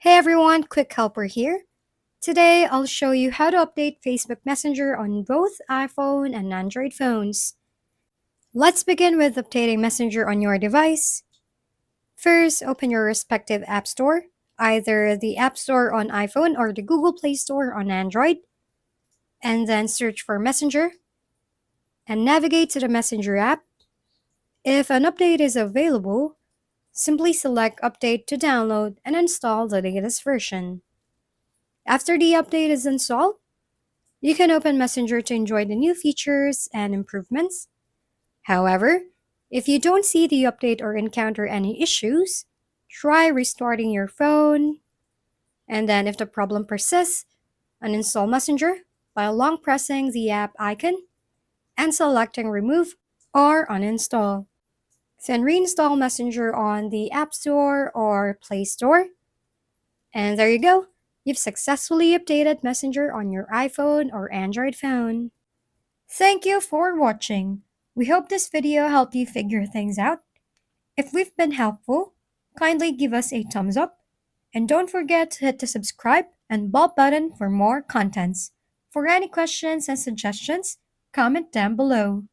Hey everyone, quick helper here. Today I'll show you how to update Facebook Messenger on both iPhone and Android phones. Let's begin with updating Messenger on your device. First, open your respective App Store, either the App Store on iPhone or the Google Play Store on Android, and then search for Messenger and navigate to the Messenger app. If an update is available, simply select Update to download and install the latest version. After the update is installed, you can open Messenger to enjoy the new features and improvements. However, if you don't see the update or encounter any issues, try restarting your phone. And then, if the problem persists, uninstall Messenger by long pressing the app icon and selecting Remove or Uninstall. Then reinstall Messenger on the App Store or Play Store. And there you go. You've successfully updated Messenger on your iPhone or Android phone. Thank you for watching. We hope this video helped you figure things out. If we've been helpful, kindly give us a thumbs up. And don't forget to hit the subscribe and bell button for more contents. For any questions and suggestions, comment down below.